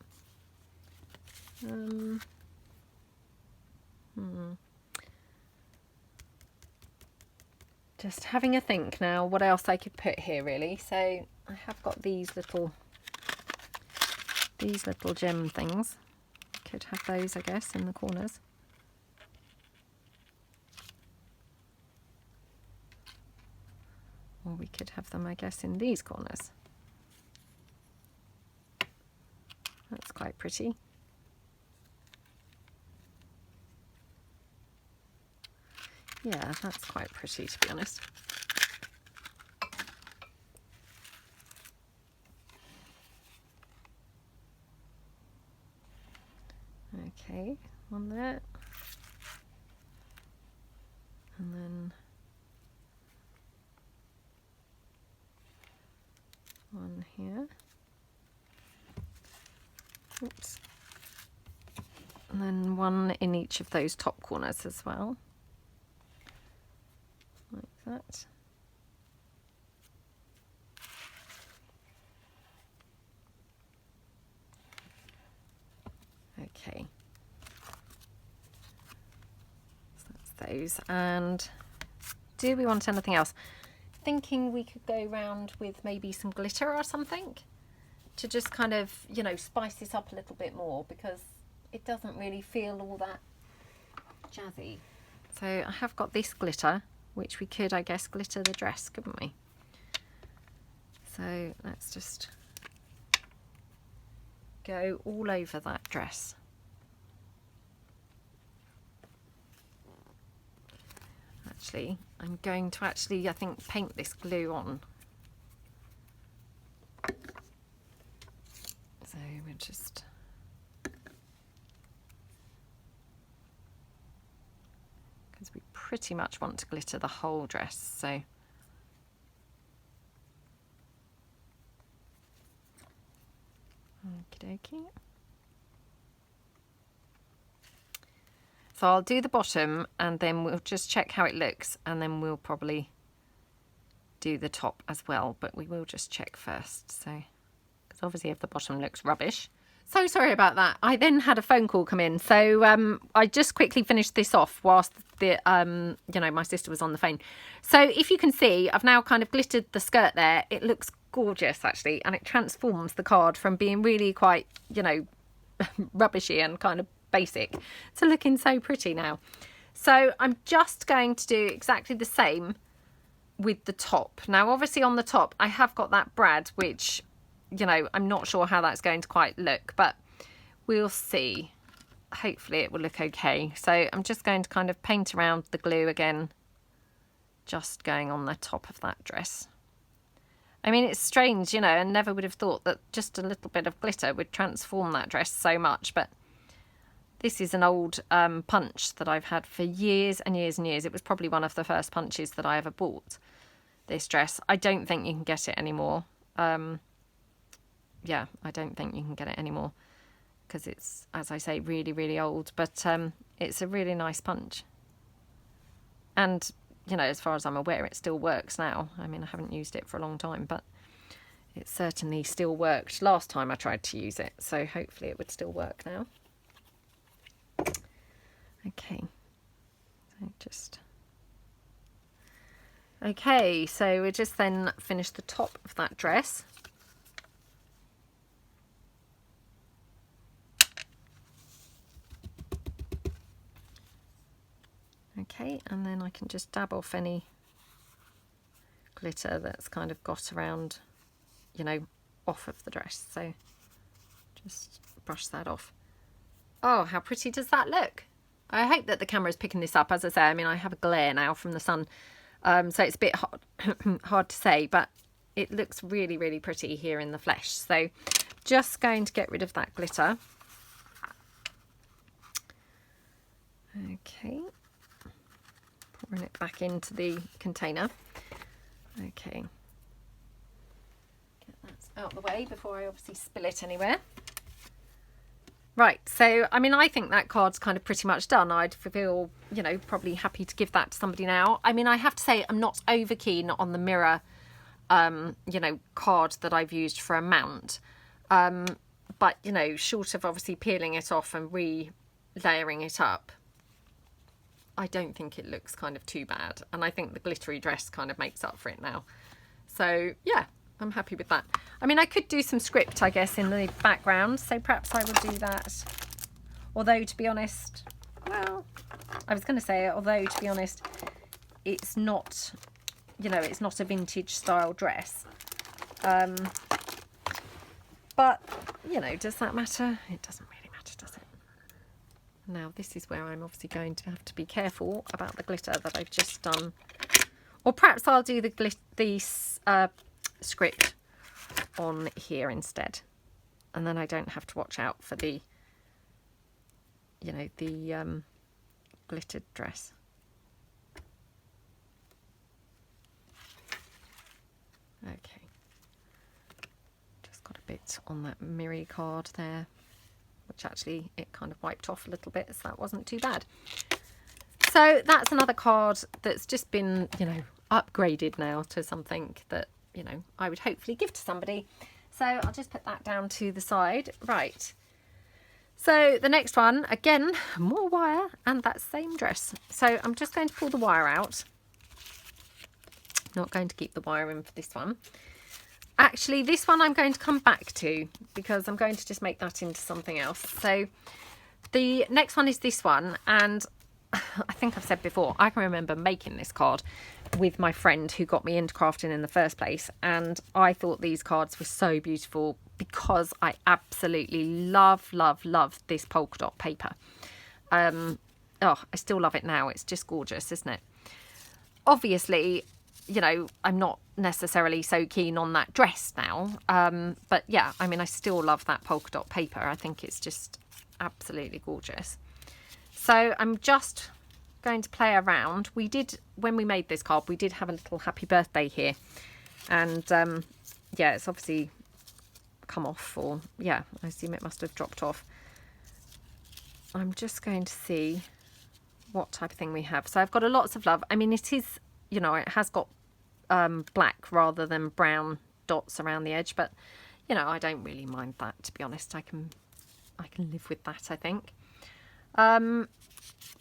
Just having a think now what else I could put here really. So I have got these little gem things. Could have those, I guess, in the corners. Or we could have them, I guess, in these corners. That's quite pretty. Yeah, that's quite pretty, to be honest. Okay, one there. And then one here. Oops. And then one in each of those top corners as well. Like that. Okay. So that's those. And do we want anything else? Thinking we could go around with maybe some glitter or something to just kind of, you know, spice this up a little bit more, because it doesn't really feel all that jazzy. So I have got this glitter, which we could, I guess, glitter the dress, couldn't we? So let's just go all over that dress. Actually, I'm going to I think, paint this glue on. So we'll just... because we pretty much want to glitter the whole dress, so... Okie dokie. So I'll do the bottom and then we'll just check how it looks, and then we'll probably do the top as well, but we will just check first. So, because obviously if the bottom looks rubbish. So sorry about that. I then had a phone call come in. So I just quickly finished this off whilst the, you know, my sister was on the phone. So if you can see, I've now kind of glittered the skirt there. It looks gorgeous actually, and it transforms the card from being really quite, you know, rubbishy and kind of basic to looking so pretty now. So I'm just going to do exactly the same with the top. Now obviously on the top I have got that brad, which, you know, I'm not sure how that's going to quite look, but we'll see. Hopefully it will look okay. So I'm just going to kind of paint around the glue again, just going on the top of that dress. I mean, it's strange, you know, and never would have thought that just a little bit of glitter would transform that dress so much, but this is an old punch that I've had for years and years and years. It was probably one of the first punches that I ever bought, this dress. I don't think you can get it anymore. Yeah, I don't think you can get it anymore because it's, as I say, really, really old. But it's a really nice punch. And, you know, as far as I'm aware, it still works now. I mean, I haven't used it for a long time, but it certainly still worked last time I tried to use it. So hopefully it would still work now. Okay, so just... Okay, so we just then finish the top of that dress. Okay, and then I can just dab off any glitter that's kind of got around, you know, off of the dress. So just brush that off. Oh, how pretty does that look? I hope that the camera is picking this up. As I say, I mean, I have a glare now from the sun, so it's a bit hard to say, but it looks really, really pretty here in the flesh. So just going to get rid of that glitter. Okay. Pouring it back into the container. Okay. Get that out of the way before I obviously spill it anywhere. Right, so, I mean, I think that card's kind of pretty much done. I'd feel, you know, probably happy to give that to somebody now. I mean, I have to say I'm not over keen on the mirror, you know, card that I've used for a mount. But, you know, short of obviously peeling it off and re-layering it up, I don't think it looks kind of too bad. And I think the glittery dress kind of makes up for it now. So, yeah. I'm happy with that. I mean, I could do some script, I guess, in the background, so perhaps I will do that. Although, to be honest, well, I was going to say, although, to be honest, it's not, you know, it's not a vintage style dress. But, you know, does that matter? It doesn't really matter, does it? Now, this is where I'm obviously going to have to be careful about the glitter that I've just done. Or perhaps I'll do the script on here instead, and then I don't have to watch out for the, you know, the glittered dress. Okay, just got a bit on that mirror card there. which actually it kind of wiped off a little bit, so that wasn't too bad. So that's another card that's just been, you know, upgraded now to something that, you know, I would hopefully give to somebody. So I'll just put that down to the side. Right. So the next one, again, more wire and that same dress. So I'm just going to pull the wire out. Not going to keep the wire in for this one. Actually, this one I'm going to come back to because I'm going to just make that into something else. So the next one is this one, and I think I've said before, I can remember making this card with my friend who got me into crafting in the first place, and I thought these cards were so beautiful because I absolutely love this polka dot paper. Oh, I still love it now. It's just gorgeous, isn't it? Obviously, you know, I'm not necessarily so keen on that dress now, but yeah, I mean, I still love that polka dot paper. I think it's just absolutely gorgeous. So I'm just going to play around. We did, when we made this card, we did have a little happy birthday here, and yeah, it's obviously come off, or yeah, I assume it must have dropped off. I'm just going to see what type of thing we have. So I've got a lots of love. I mean, it is, you know, it has got black rather than brown dots around the edge, but you know, I don't really mind that, to be honest. I can live with that, I think.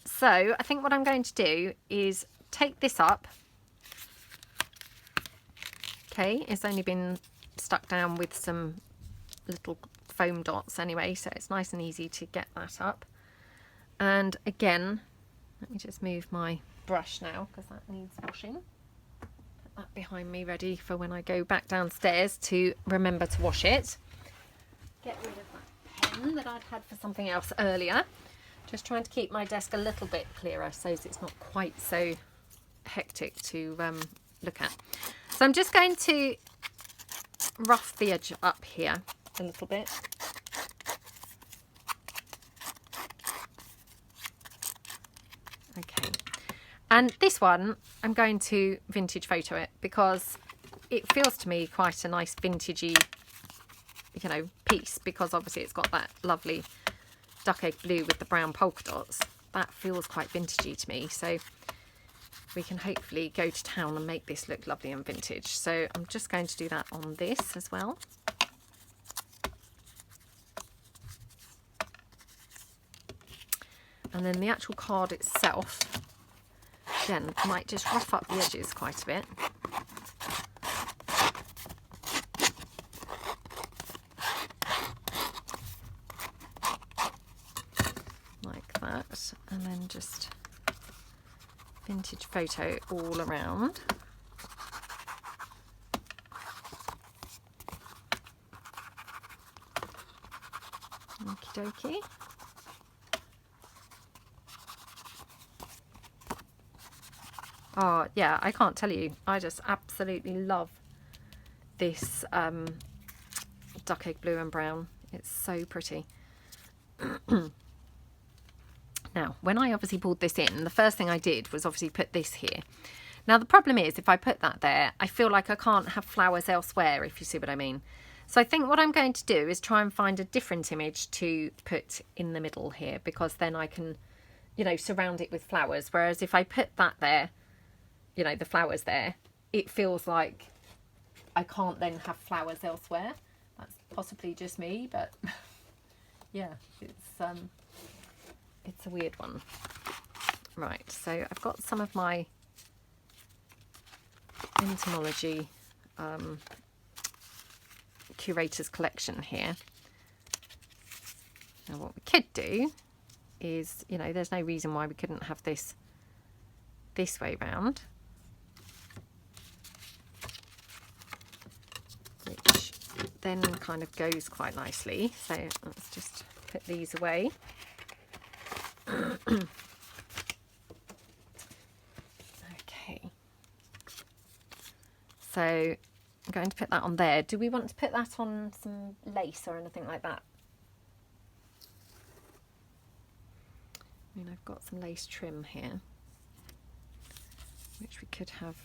So I think what I'm going to do is take this up. Okay, it's only been stuck down with some little foam dots anyway, so it's nice and easy to get that up. And again, let me just move my brush now because that needs washing. Put that behind me ready for when I go back downstairs to remember to wash it. Get rid of that pen that I'd had for something else earlier. Just trying to keep my desk a little bit clearer so it's not quite so hectic to look at. So I'm just going to rough the edge up here a little bit. Okay, and this one I'm going to vintage photo it because it feels to me quite a nice vintagey, you know, piece, because obviously it's got that lovely duck egg blue with the brown polka dots. That feels quite vintagey to me, so we can hopefully go to town and make this look lovely and vintage. So I'm just going to do that on this as well. And then the actual card itself, again, I might just rough up the edges quite a bit. Like that. And then just vintage photo all around. Okie dokie. Oh yeah, I can't tell you, I just absolutely love this duck egg blue and brown. It's so pretty. Now, when I obviously pulled this in, the first thing I did was obviously put this here. Now the problem is, if I put that there, I feel like I can't have flowers elsewhere, if you see what I mean. So I think what I'm going to do is try and find a different image to put in the middle here, because then I can, you know, surround it with flowers. Whereas if I put that there, you know, the flowers there, it feels like I can't then have flowers elsewhere. That's possibly just me, but yeah, it's a weird one. Right, so I've got some of my entomology curators collection here. Now what we could do is, you know, there's no reason why we couldn't have this way round, which then kind of goes quite nicely. So let's just put these away. Okay, so I'm going to put that on there. Do we want to put that on some lace or anything like that? I mean, I've got some lace trim here, which we could have.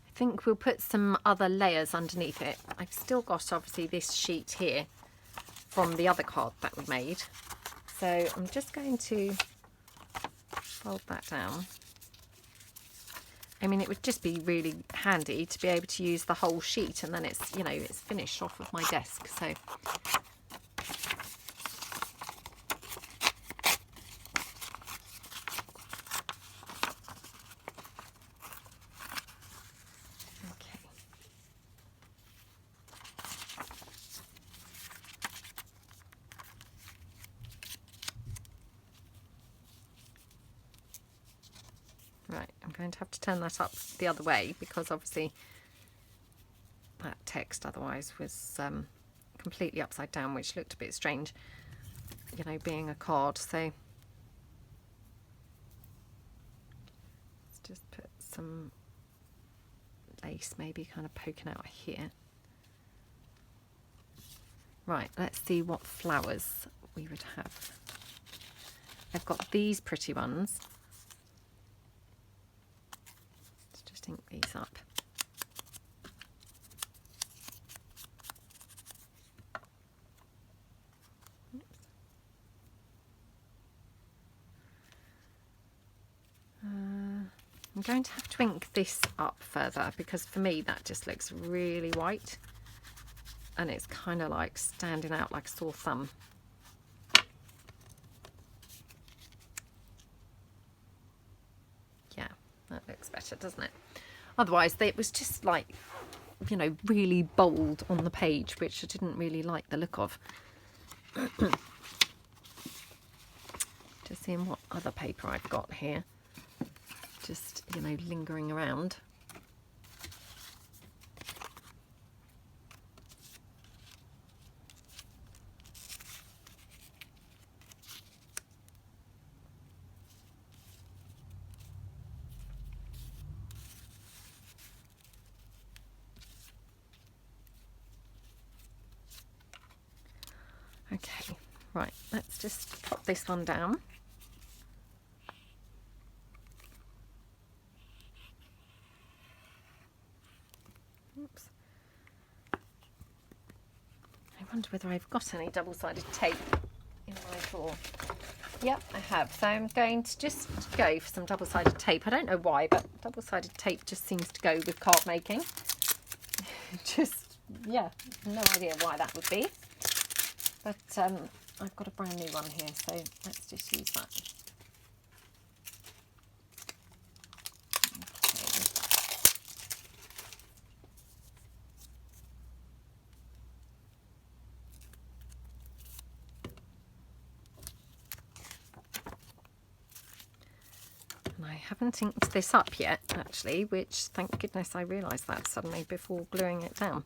I think we'll put some other layers underneath it. I've still got obviously this sheet here from the other card that we made. So I'm just going to fold that down. I mean, it would just be really handy to be able to use the whole sheet, and then it's, you know, it's finished off of my desk. So right, I'm going to have to turn that up the other way because obviously that text otherwise was completely upside down, which looked a bit strange, you know, being a card. So let's just put some lace maybe kind of poking out here. Right, let's see what flowers we would have. I've got these pretty ones. Let's just ink these up. I'm going to have to ink this up further because for me that just looks really white and it's kind of like standing out like a sore thumb. Yeah, that looks better, doesn't it? Otherwise it was just like, you know, really bold on the page, which I didn't really like the look of. Just seeing what other paper I've got here. Just, you know, lingering around. Okay, right, let's just pop this one down. Oops. I wonder whether I've got any double-sided tape in my drawer. Yep, I have. So I'm going to just go for some double-sided tape. I don't know why, but double-sided tape just seems to go with card making. Just, yeah, no idea why that would be. But I've got a brand new one here, so let's just use that. I haven't inked this up yet, actually, which thank goodness I realised that suddenly before gluing it down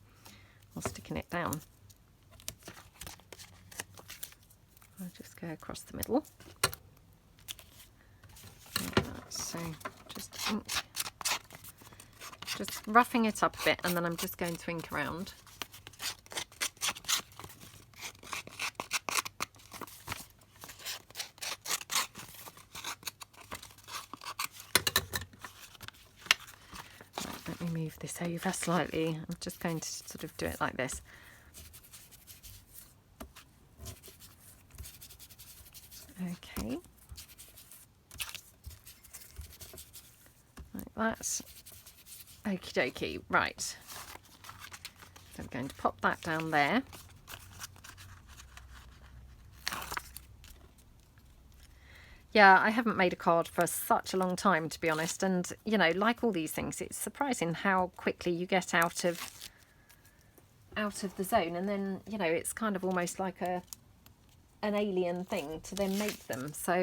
or sticking it down. I'll just go across the middle. Like that. So just ink, just roughing it up a bit, and then I'm just going to ink around. Move this over slightly. I'm just going to sort of do it like this. Okay. Like that. Okie dokie. Right. So I'm going to pop that down there. Yeah, I haven't made a card for such a long time, to be honest. And, you know, like all these things, it's surprising how quickly you get out of the zone. And then, you know, it's kind of almost like an alien thing to then make them. So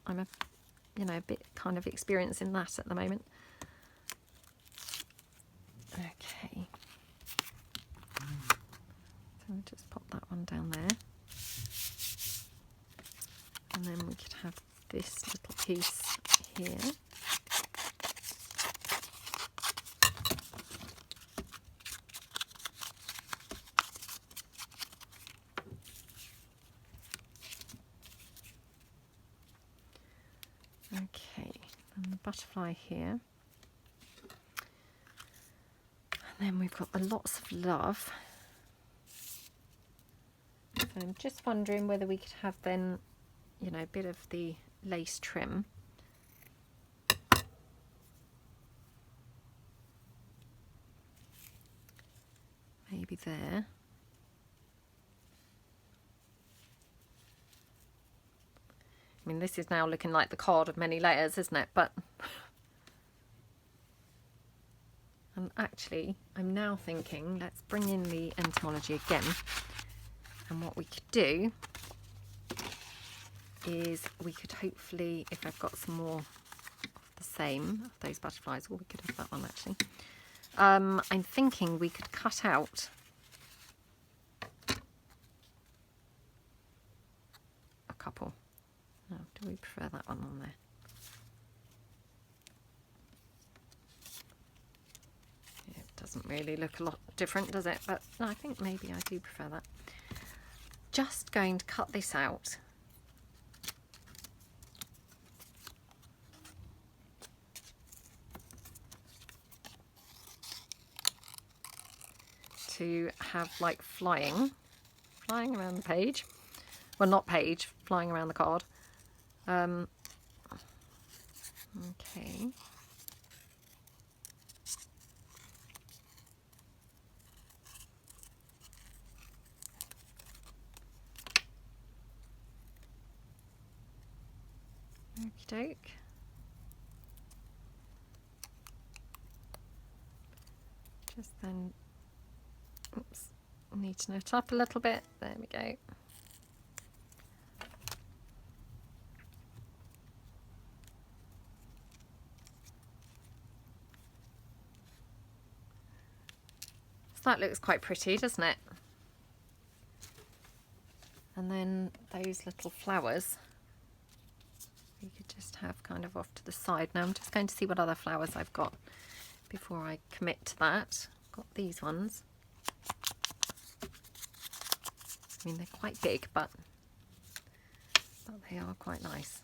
I'm a, you know, a bit kind of experiencing that at the moment. Okay. So we'll just pop that one down there. And then we could have this little piece here. Okay, and the butterfly here. then we've got the lots of love. So I'm just wondering whether we could have then, you know, a bit of the lace trim. Maybe there. I mean, this is now looking like the card of many layers, isn't it? But and actually, I'm now thinking, let's bring in the entomology again. And what we could do is we could hopefully, if I've got some more of the same, of those butterflies, or we could have that one actually. I'm thinking we could cut out a couple. Oh, do we prefer that one on there? It doesn't really look a lot different, does it? But no, I think maybe I do prefer that. Just going to cut this out. To have like flying around the page. Well, not page, flying around the card. Okay. Okey-doke. Just then, oops, neaten it up a little bit. There we go. So that looks quite pretty, doesn't it? And then those little flowers we could just have kind of off to the side. Now I'm just going to see what other flowers I've got before I commit to that. I've got these ones. I mean, they're quite big, but they are quite nice.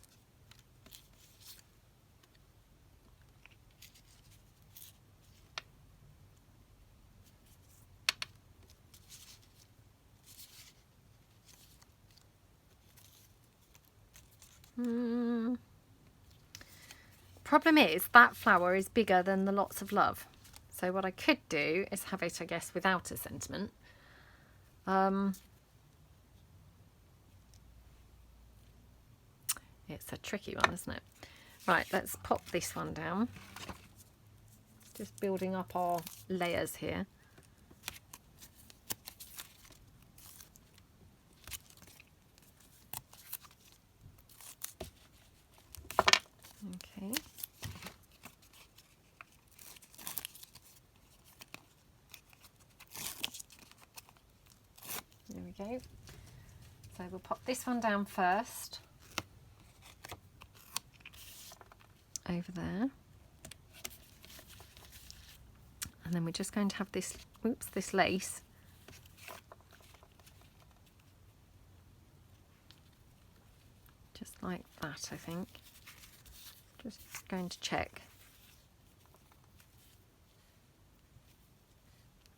Problem is that flower is bigger than the lots of love. So what I could do is have it, I guess, without a sentiment. It's a tricky one, isn't it? Right, let's pop this one down. Just building up our layers here. Okay. There we go. So we'll pop this one down first. Over there. And then we're just going to have this, oops, this lace. Just like that, I think. Just going to check.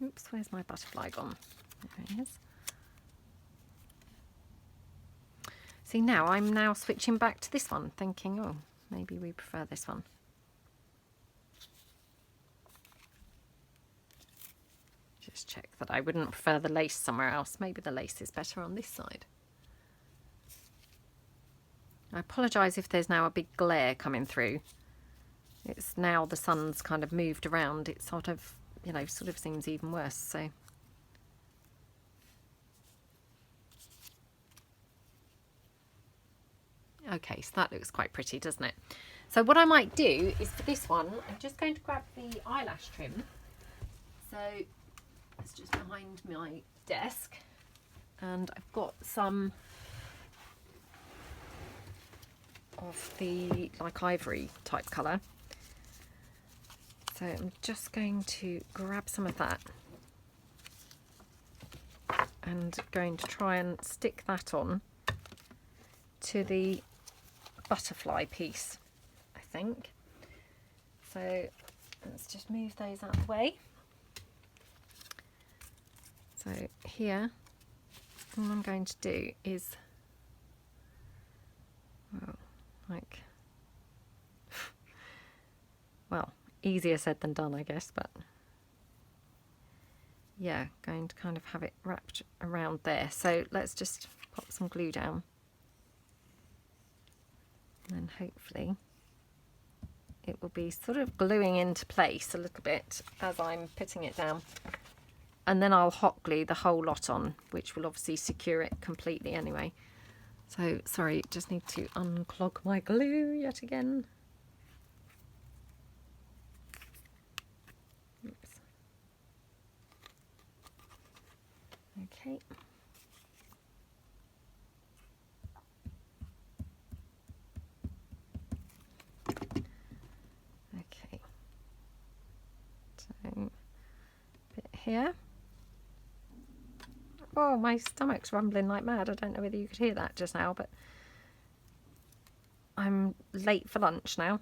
Oops, where's my butterfly gone? There it is. See, now I'm now switching back to this one, thinking, oh, maybe we prefer this one. Just check that I wouldn't prefer the lace somewhere else. Maybe the lace is better on this side. I apologise if there's now a big glare coming through. It's now the sun's kind of moved around. It sort of, you know, sort of seems even worse. So okay, so that looks quite pretty, doesn't it? So what I might do is for this one, I'm just going to grab the eyelash trim. So it's just behind my desk, and I've got some of the like ivory type colour. So I'm just going to grab some of that and going to try and stick that on to the butterfly piece, I think. So let's just move those out of the way. So here, all I'm going to do is, well, like, well, easier said than done, I guess, but yeah, going to kind of have it wrapped around there. So let's just pop some glue down, and then hopefully it will be sort of gluing into place a little bit as I'm putting it down. And then I'll hot glue the whole lot on, which will obviously secure it completely anyway. So, sorry, just need to unclog my glue yet again. Oops. Okay. Okay. So, bit here. Oh, my stomach's rumbling like mad. I don't know whether you could hear that just now, but I'm late for lunch now.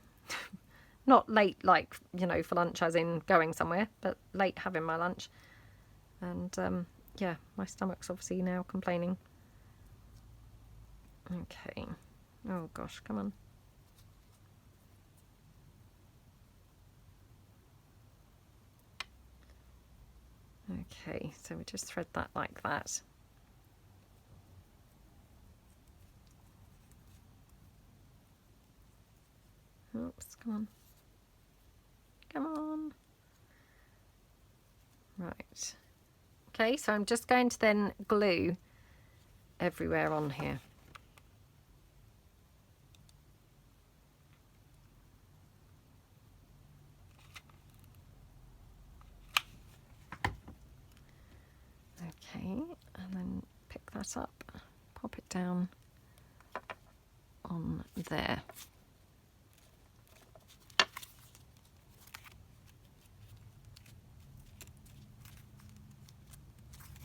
Not late like, you know, for lunch as in going somewhere, but late having my lunch. And yeah, my stomach's obviously now complaining. Okay. Oh gosh, come on. Okay, so we just thread that like that. Oops, come on. Come on. Right. Okay, so I'm just going to then glue everywhere on here. Okay, and then pick that up, pop it down on there.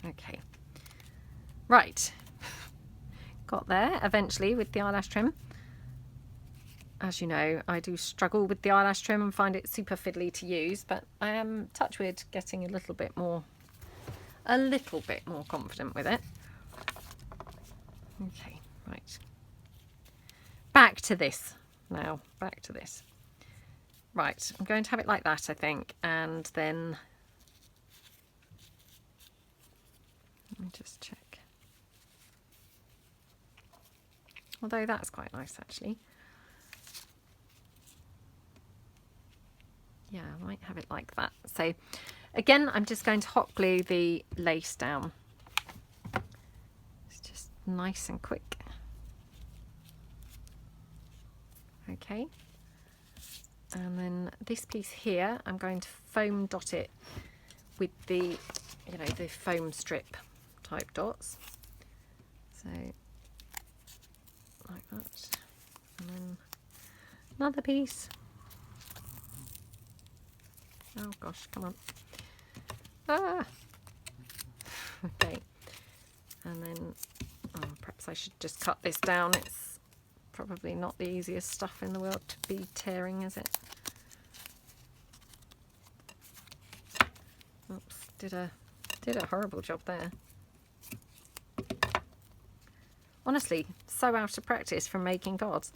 Okay, right, got there eventually with the eyelash trim. As you know, I do struggle with the eyelash trim and find it super fiddly to use, but I am, touch wood, getting a little bit more confident with it. Okay, right. Back to this now, back to this. Right, I'm going to have it like that, I think, and then let me just check. Although that's quite nice, actually. Yeah, I might have it like that. So again, I'm just going to hot glue the lace down. It's just nice and quick. Okay. And then this piece here, I'm going to foam dot it with the, you know, the foam strip type dots. So like that. And then another piece. Oh gosh, come on. Ah! Okay. And then, oh, perhaps I should just cut this down. It's probably not the easiest stuff in the world to be tearing, is it? Oops, did a horrible job there. Honestly, so out of practice from making cards.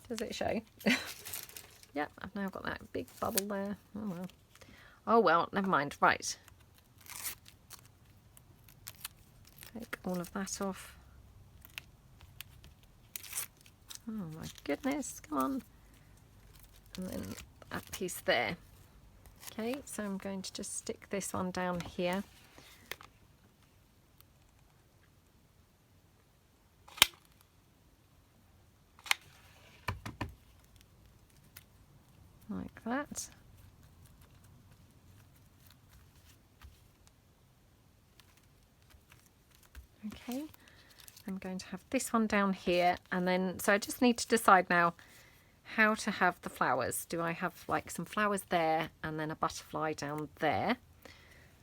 Does it show? Yep, I've now got that big bubble there. Oh well. Oh well, never mind. Right. Take all of that off. Oh my goodness, come on. And then that piece there. Okay, so I'm going to just stick this one down here. Like that. Okay, I'm going to have this one down here, and then so I just need to decide now how to have the flowers. Do I have like some flowers there and then a butterfly down there?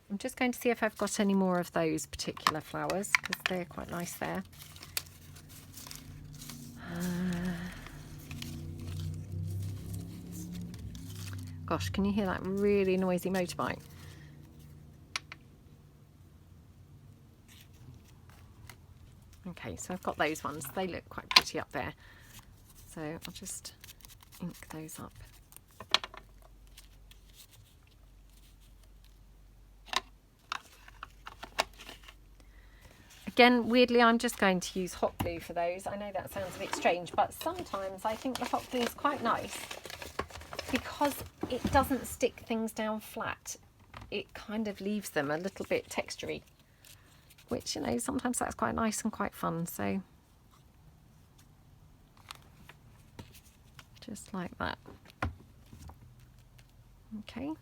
I'm just going to see if I've got any more of those particular flowers because they're quite nice there. Gosh, can you hear that really noisy motorbike? Okay, so I've got those ones. They look quite pretty up there. So I'll just ink those up. Again, weirdly, I'm just going to use hot glue for those. I know that sounds a bit strange, but sometimes I think the hot glue is quite nice because it doesn't stick things down flat. It kind of leaves them a little bit textury, which, you know, sometimes that's quite nice and quite fun. So just like that. Okay.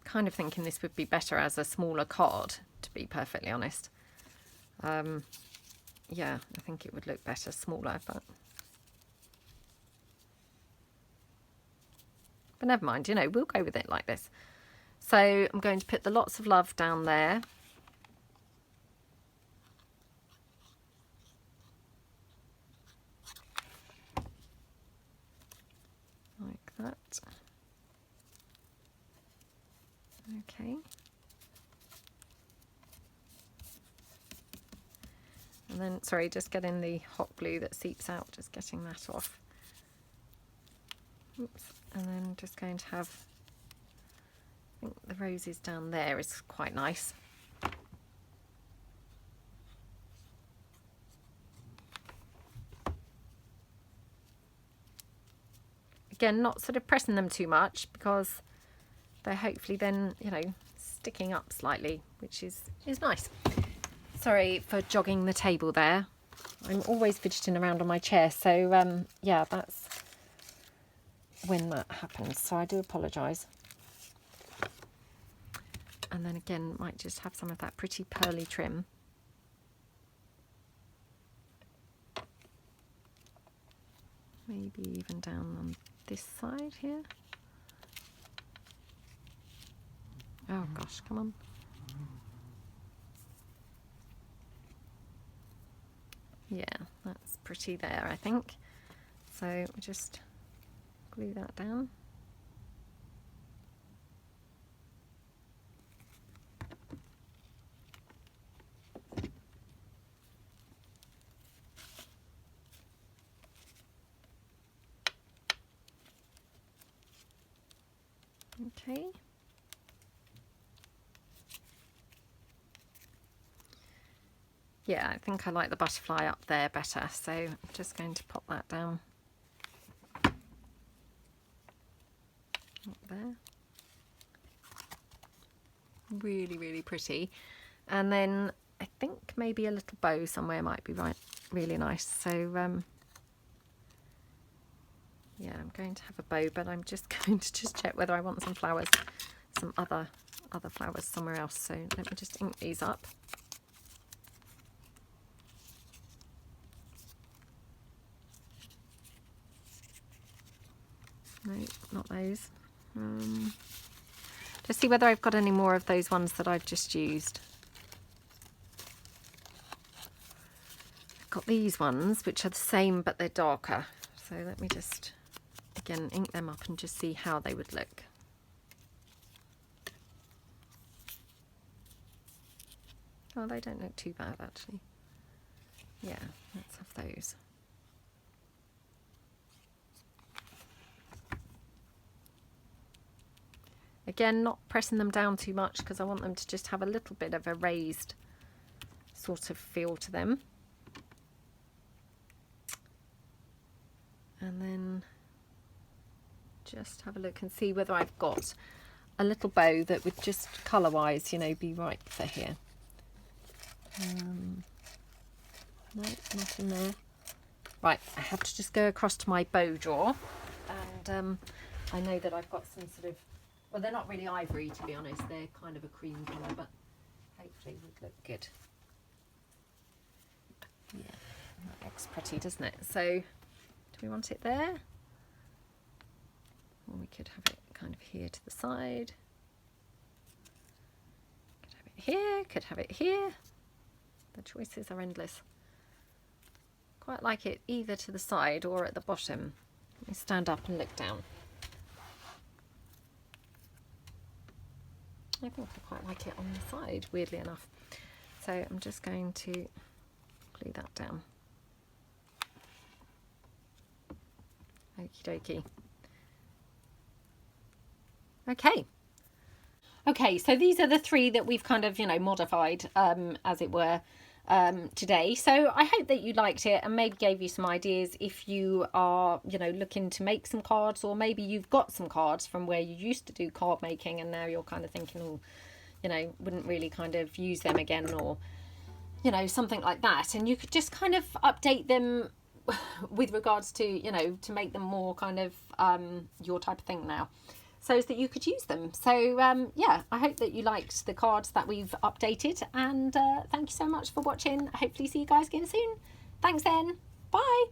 Kind of thinking this would be better as a smaller card, to be perfectly honest. Yeah, I think it would look better smaller, but never mind, you know, we'll go with it like this. So I'm going to put the lots of love down there. Like that. Okay. And then, sorry, just getting the hot glue that seeps out, just getting that off. Oops. And then just going to have, I think the roses down there is quite nice. Again, not sort of pressing them too much because they're hopefully then, you know, sticking up slightly, which is nice. Sorry for jogging the table there. I'm always fidgeting around on my chair, so yeah, that's when that happens, so I do apologise. And then again, might just have some of that pretty pearly trim. Maybe even down on this side here. Oh gosh, come on. Yeah, that's pretty there, I think. So we'll just glue that down. Okay. Yeah, I think I like the butterfly up there better, so I'm just going to pop that down up there. Really, really pretty. And then I think maybe a little bow somewhere might be really nice. So yeah, I'm going to have a bow, but I'm just going to check whether I want some flowers, some other flowers somewhere else. So let me just ink these up. No, not those. Just see whether I've got any more of those ones that I've just used. I've got these ones, which are the same, but they're darker. So let me just, again, ink them up and just see how they would look. Oh, they don't look too bad, actually. Yeah, let's have those. Again, not pressing them down too much because I want them to just have a little bit of a raised sort of feel to them. And then just have a look and see whether I've got a little bow that would just colour-wise, you know, be right for here. No, not in there. Right, I have to just go across to my bow drawer, and I know that I've got some sort of, well, they're not really ivory, to be honest. They're kind of a cream colour, but hopefully would look good. Yeah, that looks pretty, doesn't it? So, do we want it there? Or we could have it kind of here to the side. Could have it here, could have it here. The choices are endless. Quite like it either to the side or at the bottom. Let me stand up and look down. I think I quite like it on the side, weirdly enough. So I'm just going to glue that down. Okie dokie. Okay. Okay, so these are the three that we've kind of, you know, modified, as it were, today. So I hope that you liked it and maybe gave you some ideas if you are, you know, looking to make some cards, or maybe you've got some cards from where you used to do card making and now you're kind of thinking, oh, you know, wouldn't really kind of use them again, or, you know, something like that. And you could just kind of update them with regards to, you know, to make them more kind of your type of thing now, so that you could use them. So yeah, I hope that you liked the cards that we've updated, and thank you so much for watching. Hopefully see you guys again soon. Thanks then. Bye.